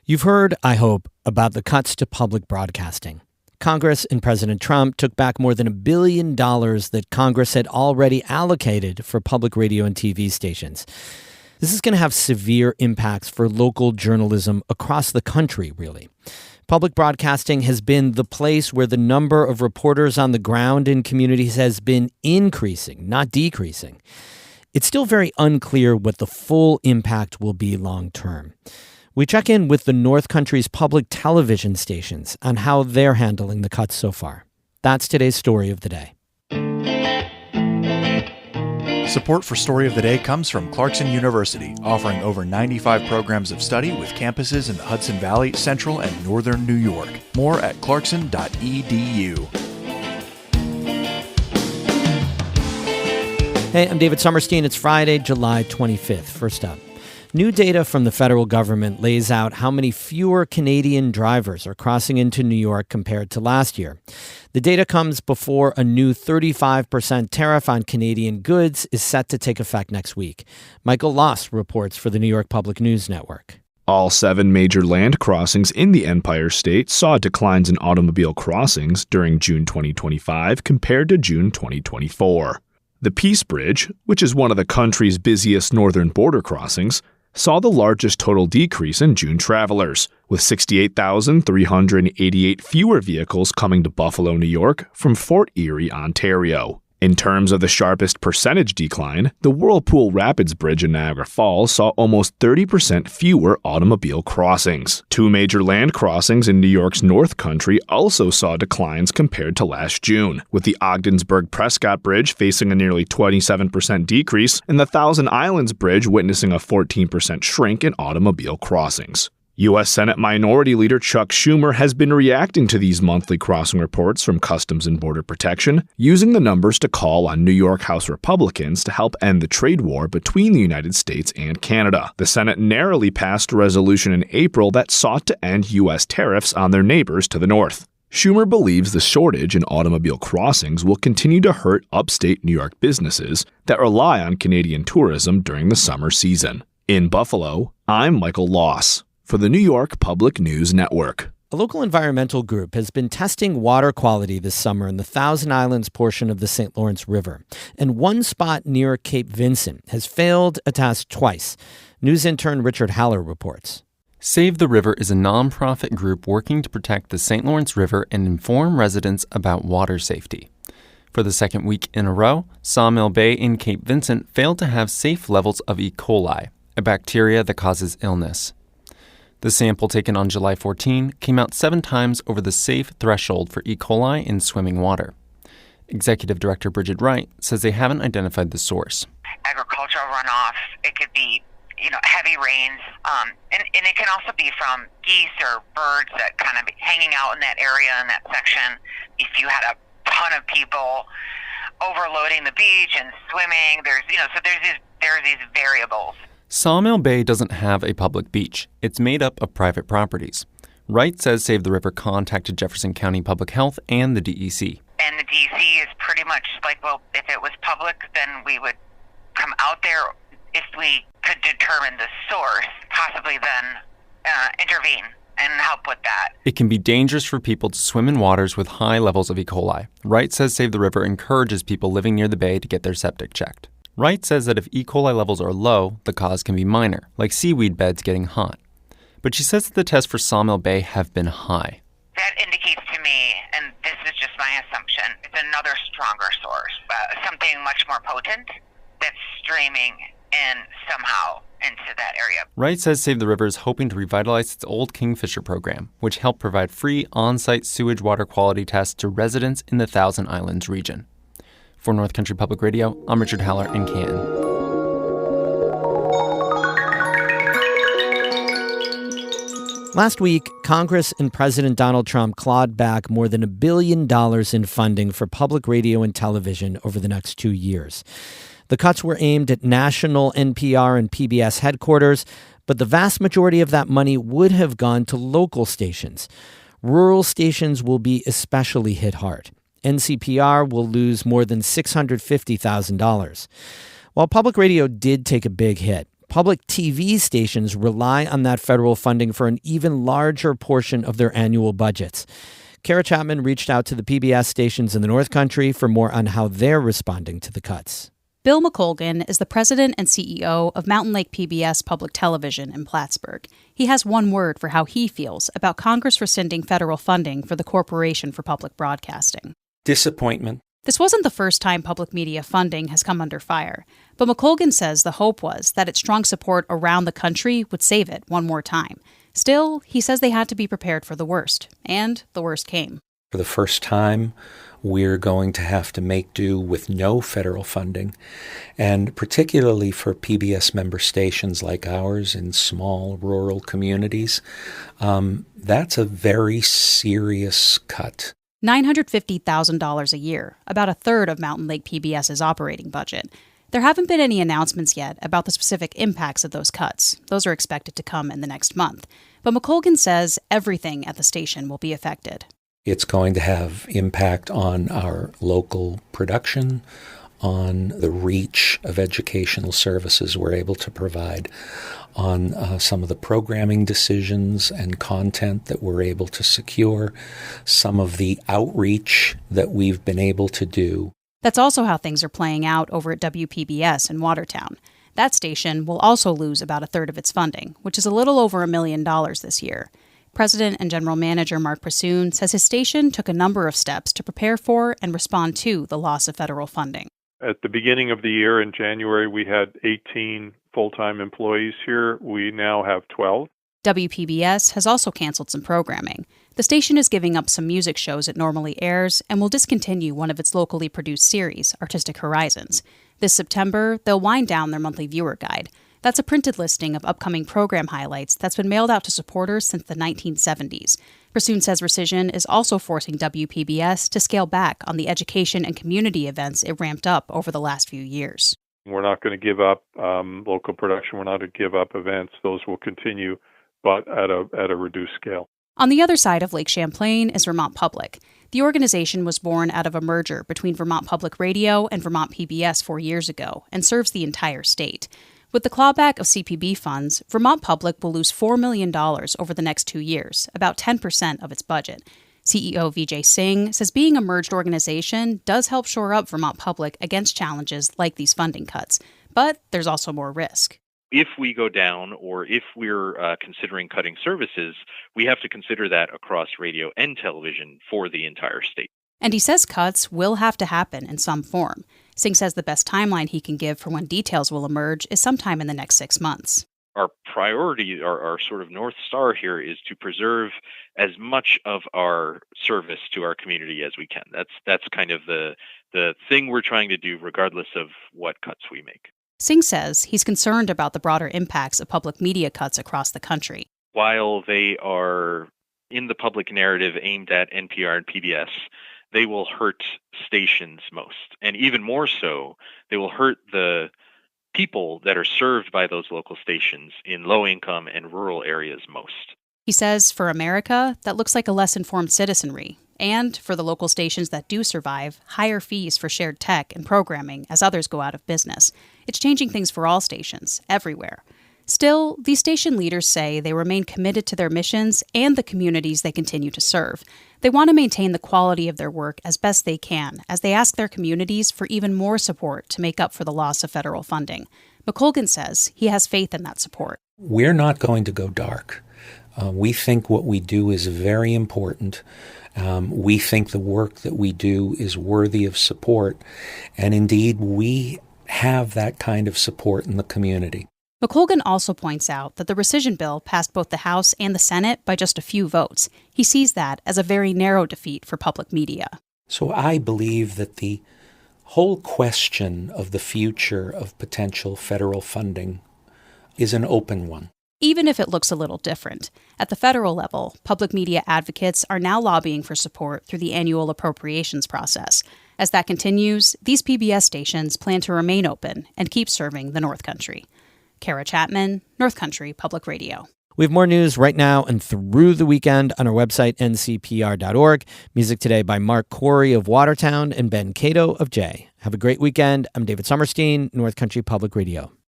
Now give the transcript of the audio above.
You've heard, I hope, about the cuts to public broadcasting. Congress and President Trump took back more than $1 billion that Congress had already allocated for public radio and TV stations. This is going to have severe impacts for local journalism across the country, really. Public broadcasting has been the place where the number of reporters on the ground in communities has been increasing, not decreasing. It's still very unclear what the full impact will be long term. We check in with the North Country's public television stations on how they're handling the cuts so far. That's today's Story of the Day. Support for Story of the Day comes from Clarkson University, offering over 95 programs of study with campuses in the Hudson Valley, Central, and Northern New York. More at clarkson.edu. Hey, I'm David Sommerstein. It's Friday, July 25th. First up, new data from the federal government lays out how many fewer Canadian drivers are crossing into New York compared to last year. The data comes before a new 35% tariff on Canadian goods is set to take effect next week. Michael Loss reports for the New York Public News Network. All 7 major land crossings in the Empire State saw declines in automobile crossings during June 2025 compared to June 2024. The Peace Bridge, which is one of the country's busiest northern border crossings, saw the largest total decrease in June travelers, with 68,388 fewer vehicles coming to Buffalo, New York from Fort Erie, Ontario. In terms of the sharpest percentage decline, the Whirlpool Rapids Bridge in Niagara Falls saw almost 30% fewer automobile crossings. 2 major land crossings in New York's North Country also saw declines compared to last June, with the Ogdensburg-Prescott Bridge facing a nearly 27% decrease and the Thousand Islands Bridge witnessing a 14% shrink in automobile crossings. U.S. Senate Minority Leader Chuck Schumer has been reacting to these monthly crossing reports from Customs and Border Protection, using the numbers to call on New York House Republicans to help end the trade war between the United States and Canada. The Senate narrowly passed a resolution in April that sought to end U.S. tariffs on their neighbors to the north. Schumer believes the shortage in automobile crossings will continue to hurt upstate New York businesses that rely on Canadian tourism during the summer season. In Buffalo, I'm Michael Loss for the New York Public News Network. A local environmental group has been testing water quality this summer in the Thousand Islands portion of the St. Lawrence River. And one spot near Cape Vincent has failed a test twice. News intern Richard Haller reports. Save the River is a nonprofit group working to protect the St. Lawrence River and inform residents about water safety. For the second week in a row, Sawmill Bay in Cape Vincent failed to have safe levels of E. coli, a bacteria that causes illness. The sample taken on July 14 came out 7 times over the safe threshold for E. coli in swimming water. Executive Director Bridget Wright says they haven't identified the source. Agricultural runoff, it could be, heavy rains, and it can also be from geese or birds that kind of hanging out in that area, in that section. If you had a ton of people overloading the beach and swimming, there's these variables. Sawmill Bay doesn't have a public beach. It's made up of private properties. Wright says Save the River contacted Jefferson County Public Health and the DEC. And the DEC is pretty much like, well, if it was public, then we would come out there. If we could determine the source, possibly then intervene and help with that. It can be dangerous for people to swim in waters with high levels of E. coli. Wright says Save the River encourages people living near the bay to get their septic checked. Wright says that if E. coli levels are low, the cause can be minor, like seaweed beds getting hot. But she says that the tests for Sawmill Bay have been high. That indicates to me, and this is just my assumption, it's another stronger source, something much more potent that's streaming in somehow into that area. Wright says Save the River is hoping to revitalize its old Kingfisher program, which helped provide free on-site sewage water quality tests to residents in the Thousand Islands region. For North Country Public Radio, I'm Richard Haller in Canton. Last week, Congress and President Donald Trump clawed back more than $1 billion in funding for public radio and television over the next 2 years. The cuts were aimed at national NPR and PBS headquarters, but the vast majority of that money would have gone to local stations. Rural stations will be especially hit hard. NCPR will lose more than $650,000. While public radio did take a big hit, Public TV stations rely on that federal funding for an even larger portion of their annual budgets. Kara Chapman reached out to the PBS stations in the North Country for more on how they're responding to the cuts. Bill McColgan is the president and CEO of Mountain Lake PBS Public Television in Plattsburgh. He has one word for how he feels about Congress rescinding federal funding for the Corporation for Public Broadcasting. Disappointment. This wasn't the first time public media funding has come under fire, but McColgan says the hope was that its strong support around the country would save it one more time. Still, he says they had to be prepared for the worst, and the worst came. For the first time, we're going to have to make do with no federal funding, and particularly for PBS member stations like ours in small rural communities, that's a very serious cut. $950,000 a year, about a third of Mountain Lake PBS's operating budget. There haven't been any announcements yet about the specific impacts of those cuts. Those are expected to come in the next month. But McColgan says everything at the station will be affected. It's going to have impact on our local production, on the reach of educational services we're able to provide, on some of the programming decisions and content that we're able to secure, some of the outreach that we've been able to do. That's also how things are playing out over at WPBS in Watertown. That station will also lose about a third of its funding, which is a little over $1 million this year. President and General Manager Mark Prasoon says his station took a number of steps to prepare for and respond to the loss of federal funding. At the beginning of the year in January, we had 18 full-time employees here. We now have 12. WPBS has also canceled some programming. The station is giving up some music shows it normally airs and will discontinue one of its locally produced series, Artistic Horizons. This September, they'll wind down their monthly viewer guide. That's a printed listing of upcoming program highlights that's been mailed out to supporters since the 1970s. Prasoon says rescission is also forcing WPBS to scale back on the education and community events it ramped up over the last few years. We're not going to give up local production. We're not going to give up events. Those will continue, but at a reduced scale. On the other side of Lake Champlain is Vermont Public. The organization was born out of a merger between Vermont Public Radio and Vermont PBS 4 years ago and serves the entire state. With the clawback of CPB funds, Vermont Public will lose $4 million over the next 2 years, about 10% of its budget. CEO Vijay Singh says being a merged organization does help shore up Vermont Public against challenges like these funding cuts. But there's also more risk. If we go down or if we're considering cutting services, we have to consider that across radio and television for the entire state. And he says cuts will have to happen in some form. Singh says the best timeline he can give for when details will emerge is sometime in the next 6 months. Our priority, our sort of North Star here is to preserve as much of our service to our community as we can. That's kind of the thing we're trying to do regardless of what cuts we make. Singh says he's concerned about the broader impacts of public media cuts across the country. While they are in the public narrative aimed at NPR and PBS, they will hurt stations most. And even more so, they will hurt the people that are served by those local stations in low-income and rural areas most. He says for America, that looks like a less informed citizenry. And for the local stations that do survive, higher fees for shared tech and programming as others go out of business. It's changing things for all stations, everywhere. Still, these station leaders say they remain committed to their missions and the communities they continue to serve. They want to maintain the quality of their work as best they can, as they ask their communities for even more support to make up for the loss of federal funding. McColgan says he has faith in that support. We're not going to go dark. We think what we do is very important. We think the work that we do is worthy of support. And indeed, we have that kind of support in the community. McColgan also points out that the rescission bill passed both the House and the Senate by just a few votes. He sees that as a very narrow defeat for public media. So I believe that the whole question of the future of potential federal funding is an open one. Even if it looks a little different. At the federal level, public media advocates are now lobbying for support through the annual appropriations process. As that continues, these PBS stations plan to remain open and keep serving the North Country. Kara Chapman, North Country Public Radio. We have more news right now and through the weekend on our website, ncpr.org. Music today by Mark Corey of Watertown and Ben Cato of Jay. Have a great weekend. I'm David Sommerstein, North Country Public Radio.